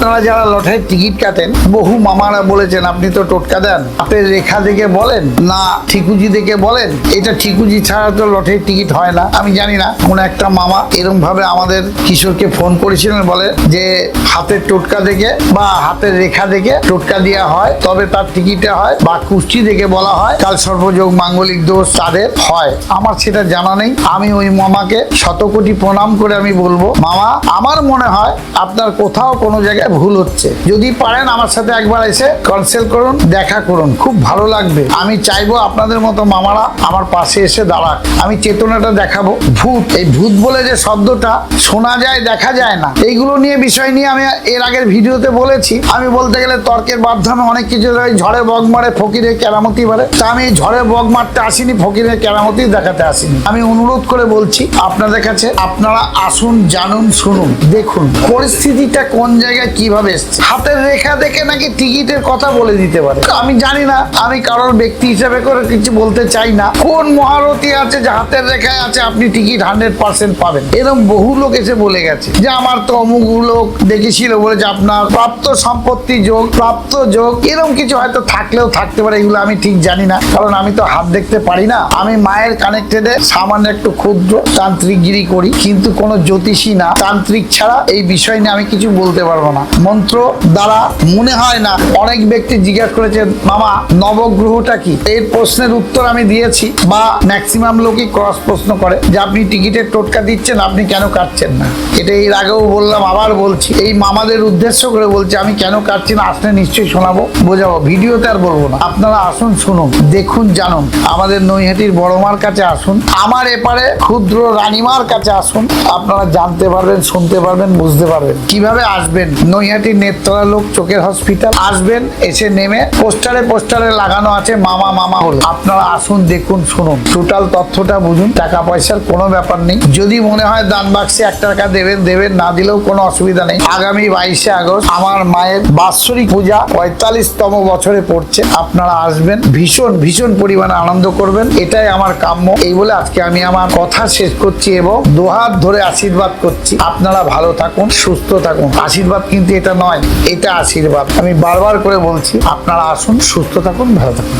আপনারা যারা লটারির টিকিট কাটেন, বহু মামারা বলেছেন আপনি তো টোটকা দেন, হাতের রেখা দেখে বলেন না ঠিকুজি দেখে বলেন। এটা ঠিকুজি ছাড়া তো লটারির টিকিট হয় না। আমি জানি না, কোন একটা মামা এরকম ভাবে আমাদের কিশোরকে ফোন করেছিলেন, বলে যে হাতের টোটকা দেখে বা হাতের রেখা দেখে টোটকা দেওয়া হয়, তবে তার টিকিটে হয়, বা কুষ্টি দেখে বলা হয় কাল সর্বযোগ মাঙ্গলিক দোষ তাদের হয়। আমার সেটা জানা নেই। আমি ওই মামাকে শতকোটি প্রণাম করে আমি বলবো, মামা আমার মনে হয় আপনার কোথাও কোনো জায়গায় ভুল হচ্ছে। যদি পারেন আমার সাথে একবার এসে কনসাল্ট করুন, দেখা করুন, খুব ভালো লাগবে। আমি চাইবো আপনাদের মতো মামারা আমার পাশে এসে দাঁড়াক। আমি চেতনাটা দেখাবো। ভূত, এই ভূত বলে যে শব্দটা শোনা যায় দেখা যায় না, এইগুলো নিয়ে বিষয় নিয়ে আমি এর আগের ভিডিওতে বলেছি। আমি বলতে গেলে তর্কের মাধ্যমে অনেক কিছু, ঝড়ে বগ মারে ফকিরে কেরামতি মারে। তা আমি ঝড়ে বগ মারতে আসিনি, ফকিরে কেরামতি দেখাতে আসিনি। আমি অনুরোধ করে বলছি আপনাদের কাছে, আপনারা আসুন, জানুন, শুনুন, দেখুন পরিস্থিতিটা কোন জায়গায় কিভাবে এসছে। হাতের রেখা দেখে নাকি টিকিটের কথা বলে দিতে পারে। আমি জানি না, আমি কারোর ব্যক্তি হিসেবে করে কিছু বলতে চাই না। কোন মহারথী আছে যে হাতের রেখায় আছে আপনি টিকিট 100% পাবেন? এরকম বহু লোক এসে বলে গেছে যে আমার তো অমুক লোক দেখেছিল, বলেছে আপনার প্রাপ্ত সম্পত্তি যোগ, প্রাপ্ত যোগ, এরকম কিছু হয়তো থাকলেও থাকতে পারে। এগুলো আমি ঠিক জানি না, কারণ আমি তো হাত দেখতে পারি না। আমি মায়ের কানেক্টেডে সামান্য একটু ক্ষুদ্র তান্ত্রিকগিরি করি, কিন্তু কোনো জ্যোতিষী না। তান্ত্রিক ছাড়া এই বিষয় নিয়ে আমি কিছু বলতে পারবো না। মন্ত্র দ্বারা মনে হয় না। অনেক ব্যক্তি জিজ্ঞাসা করেছেন মামা নবগ্রহটা কি, এর প্রশ্নের উত্তর আমি দিয়েছি, বা ম্যাক্সিমাম লোকই ক্রস প্রশ্ন করে যে আপনি টিকিটের টোটকা দিচ্ছেন, আপনি কেন কাটছেন না। এটা এর আগেও বললাম, আবার বলছি, এই মামাদের উদ্দেশ্য করে বলছি আমি কেন কাটছি না। আসলে নিশ্চয়ই শোনাবো, বোঝাবো, ভিডিওতে আর বলবো না। আপনারা আসুন, শুনুন, দেখুন, জানুন। আমাদের নৈহাটির বড়মার কাছে আসুন, আমার এপারে ক্ষুদ্র রানীমার কাছে আসুন। আপনারা জানতে পারবেন, শুনতে পারবেন, বুঝতে পারবেন। কিভাবে আসবেন? নৈহাটির নেত্তরা লোক চোখের হসপিটাল আসবেন, এসে নেমে পোস্টারে লাগানো আছে মামা মামা হলো। আপনারা আসুন, দেখুন, শুনুন, টোটাল তথ্যটা বুঝুন। টাকা পয়সার কোনো ব্যাপার নেই। যদি মনে হয় দান বাক্সে 1 টাকা দেবেন, না দিলেও কোনো অসুবিধা নেই। আগামী 22শে আগস্ট আমার মায়ের বাৎসরিক পূজা 45তম বছরে পড়ছে। আপনারা আসবেন, ভীষণ পরিমাণে আনন্দ করবেন, এটাই আমার কাম্য। এই বলে আজকে আমি আমার কথা শেষ করছি এবং দুহাত ধরে আশীর্বাদ করছি। আপনারা ভালো থাকুন, সুস্থ থাকুন। আশীর্বাদ কিন্তু এটা নয়, এটা আশীর্বাদ। আমি বারবার করে বলছি, আপনারা আসুন, সুস্থ থাকুন, ভালো থাকুন।